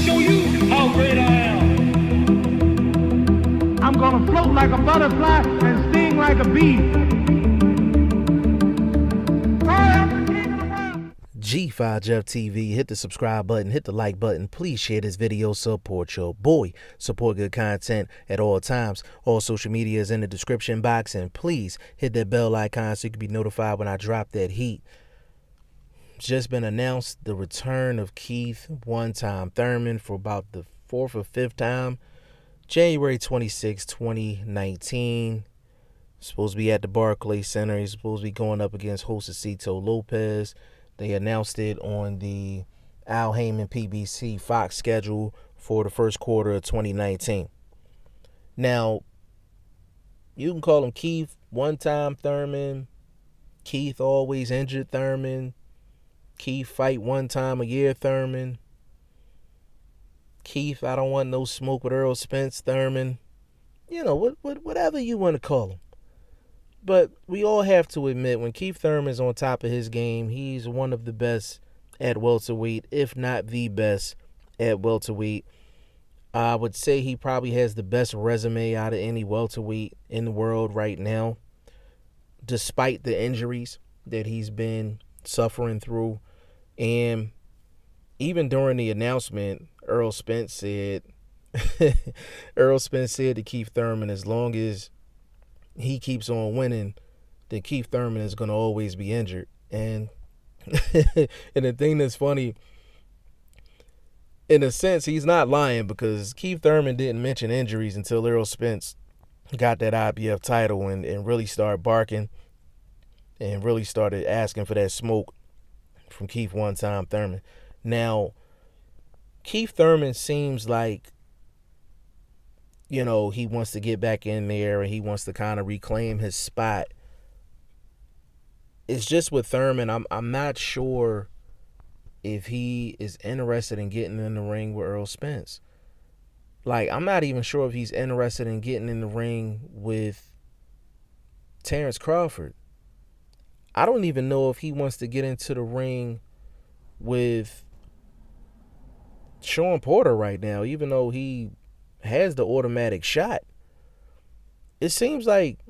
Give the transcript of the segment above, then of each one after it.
show you how great I am. I'm gonna float like a butterfly and sting like a bee. I am the king of the world. G5 Jeff TV, hit the subscribe button, hit the like button. Please share this video, support your boy. Support good content at all times. All social media is in the description box, and please hit that bell icon so you can be notified when I drop that heat. It's just been announced the return of Keith one-time Thurman for about the 4th or 5th time. January 26, 2019. Supposed to be at the Barclays Center. He's supposed to be going up against Josesito Lopez. They announced it on the Al Heyman PBC Fox schedule for the first quarter of 2019. Now, you can call him Keith one-time Thurman, Keith always injured Thurman, Keith fight one time a year Thurman, Keith I don't want no smoke with Earl Spence Thurman. You know, whatever you want to call him. But we all have to admit, when Keith Thurman's on top of his game, he's one of the best at welterweight, if not the best at welterweight. I would say he probably has the best resume out of any welterweight in the world right now, despite the injuries that he's been suffering through. And even during the announcement, Earl Spence said to Keith Thurman, as long as he keeps on winning, then Keith Thurman is going to always be injured. And and the thing that's funny, in a sense, he's not lying, because Keith Thurman didn't mention injuries until Earl Spence got that IBF title and really started barking and really started asking for that smoke from Keith one-time Thurman. Now, Keith Thurman seems like, you know, he wants to get back in there and he wants to kind of reclaim his spot. It's just with Thurman, I'm not sure if he is interested in getting in the ring with Earl Spence. Like, I'm not even sure if he's interested in getting in the ring with Terrence Crawford. I don't even know if he wants to get into the ring with Sean Porter right now, even though he has the automatic shot. It seems like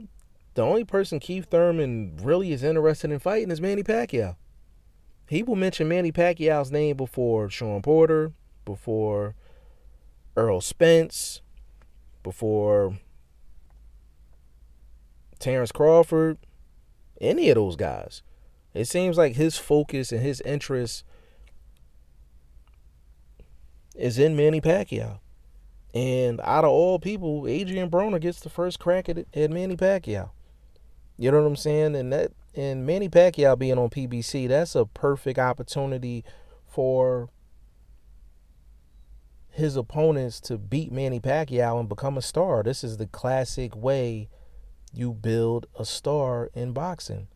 the only person Keith Thurman really is interested in fighting is Manny Pacquiao. He will mention Manny Pacquiao's name before Sean Porter, before Earl Spence, before Terrence Crawford, any of those guys. It seems like his focus and his interest is in Manny Pacquiao. And out of all people, Adrian Broner gets the first crack at Manny Pacquiao. You know what I'm saying? And Manny Pacquiao being on PBC, that's a perfect opportunity for his opponents to beat Manny Pacquiao and become a star. This is the classic way you build a star in boxing.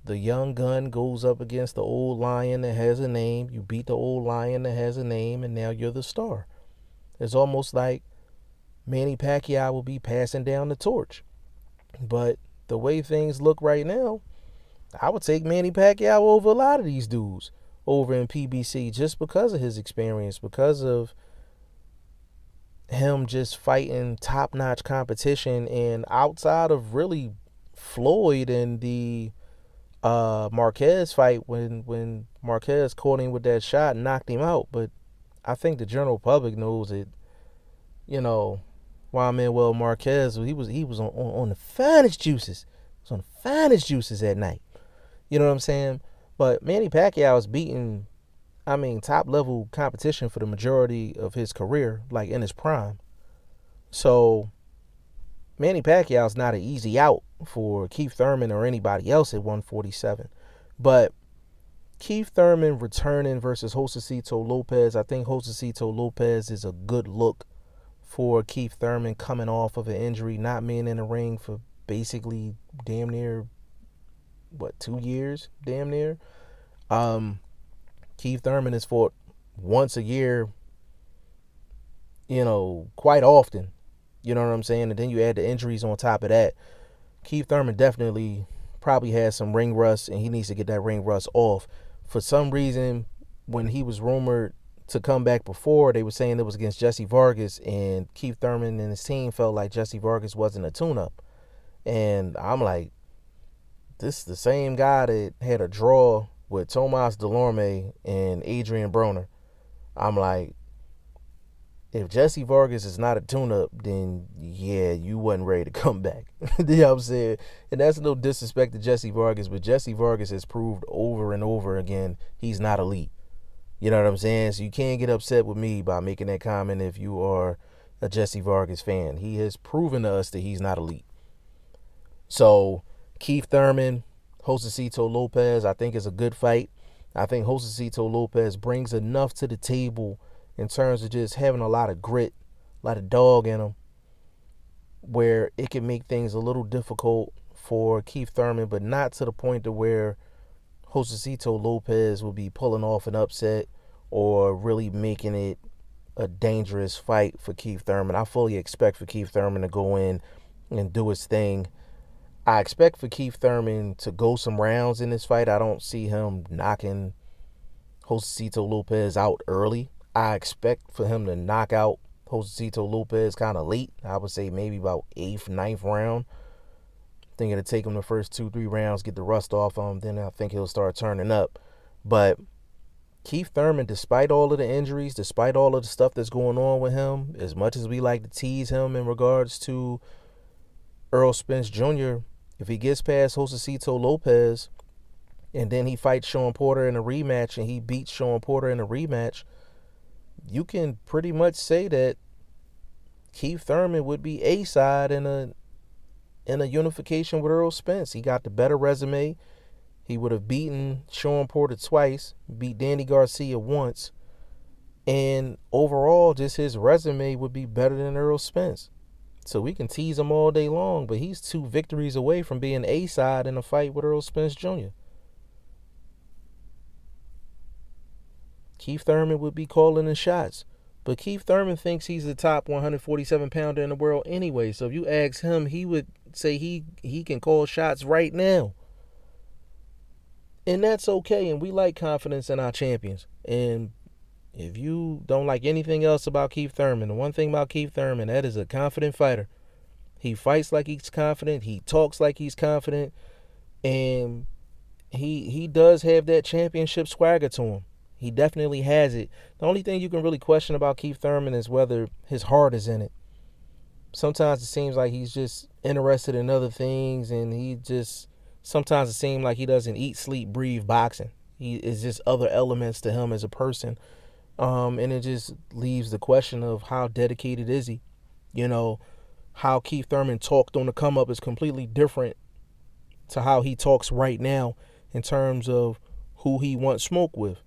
The young gun goes up against the old lion that has a name. You beat the old lion that has a name, and now you're the star. It's almost like Manny Pacquiao will be passing down the torch. But the way things look right now, I would take Manny Pacquiao over a lot of these dudes over in PBC, just because of his experience, because of him just fighting top-notch competition. And outside of really Floyd and the Marquez fight, when Marquez caught him with that shot and knocked him out. But I think the general public knows it. You know, Juan Manuel Marquez, he was on the finest juices. He was on the finest juices that night. You know what I'm saying? But Manny Pacquiao is beating, top level competition for the majority of his career, like in his prime. So Manny Pacquiao's not an easy out for Keith Thurman or anybody else at 147. But Keith Thurman returning versus Josesito Lopez, I think Josesito Lopez is a good look for Keith Thurman, coming off of an injury, not being in the ring for basically damn near, 2 years? Damn near. Keith Thurman has fought once a year, quite often. You know what I'm saying? And then you add the injuries on top of that. Keith Thurman definitely probably has some ring rust, and he needs to get that ring rust off. For some reason, when he was rumored to come back before, they were saying it was against Jesse Vargas, and Keith Thurman and his team felt like Jesse Vargas wasn't a tune-up. And I'm like, this is the same guy that had a draw with Tomas Delorme and Adrian Broner. I'm like, if Jesse Vargas is not a tune-up, then yeah, you wasn't ready to come back. You know what I'm saying? And that's no disrespect to Jesse Vargas, but Jesse Vargas has proved over and over again he's not elite. You know what I'm saying? So you can't get upset with me by making that comment if you are a Jesse Vargas fan. He has proven to us that he's not elite. So Keith Thurman, Josesito Lopez, I think is a good fight. I think Josesito Lopez brings enough to the table in terms of just having a lot of grit, a lot of dog in him, where it can make things a little difficult for Keith Thurman, but not to the point to where Josesito Lopez will be pulling off an upset or really making it a dangerous fight for Keith Thurman. I fully expect for Keith Thurman to go in and do his thing. I expect for Keith Thurman to go some rounds in this fight. I don't see him knocking Josesito Lopez out early. I expect for him to knock out Josesito Lopez kind of late. I would say maybe about 8th, 9th round. I think it'll take him the first 2-3 rounds, get the rust off him. Then I think he'll start turning up. But Keith Thurman, despite all of the injuries, despite all of the stuff that's going on with him, as much as we like to tease him in regards to Errol Spence Jr., if he gets past Josesito Lopez and then he fights Sean Porter in a rematch and he beats Sean Porter in a rematch, you can pretty much say that Keith Thurman would be A-side in a unification with Errol Spence. He got the better resume. He would have beaten Sean Porter twice, beat Danny Garcia once, and overall, just his resume would be better than Errol Spence. So we can tease him all day long, but he's 2 victories away from being A-side in a fight with Errol Spence Jr. Keith Thurman would be calling the shots. But Keith Thurman thinks he's the top 147-pounder in the world anyway. So if you ask him, he would say he can call shots right now. And that's okay. And we like confidence in our champions. And if you don't like anything else about Keith Thurman, the one thing about Keith Thurman, that is a confident fighter. He fights like he's confident. He talks like he's confident. And he does have that championship swagger to him. He definitely has it. The only thing you can really question about Keith Thurman is whether his heart is in it. Sometimes it seems like he's just interested in other things, and sometimes it seems like he doesn't eat, sleep, breathe boxing. He is just other elements to him as a person. And it just leaves the question of how dedicated is he? You know, how Keith Thurman talked on the come up is completely different to how he talks right now in terms of who he wants smoke with.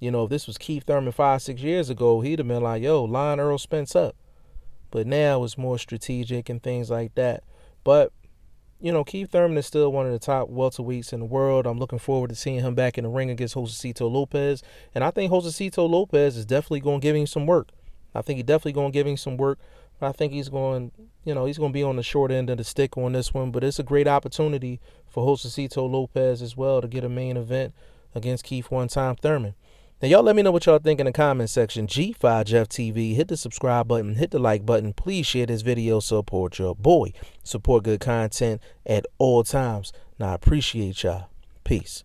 You know, if this was Keith Thurman 5-6 years ago, he'd have been like, yo, line Errol Spence up. But now it's more strategic and things like that. But, you know, Keith Thurman is still one of the top welterweights in the world. I'm looking forward to seeing him back in the ring against Josesito Lopez. And I think Josesito Lopez is definitely going to give him some work. I think he's definitely going to give him some work. But I think he's going to be on the short end of the stick on this one. But it's a great opportunity for Josesito Lopez as well to get a main event against Keith one-time Thurman. Now, y'all let me know what y'all think in the comment section. G5 Jeff TV, hit the subscribe button, hit the like button. Please share this video. Support your boy. Support good content at all times. Now, I appreciate y'all. Peace.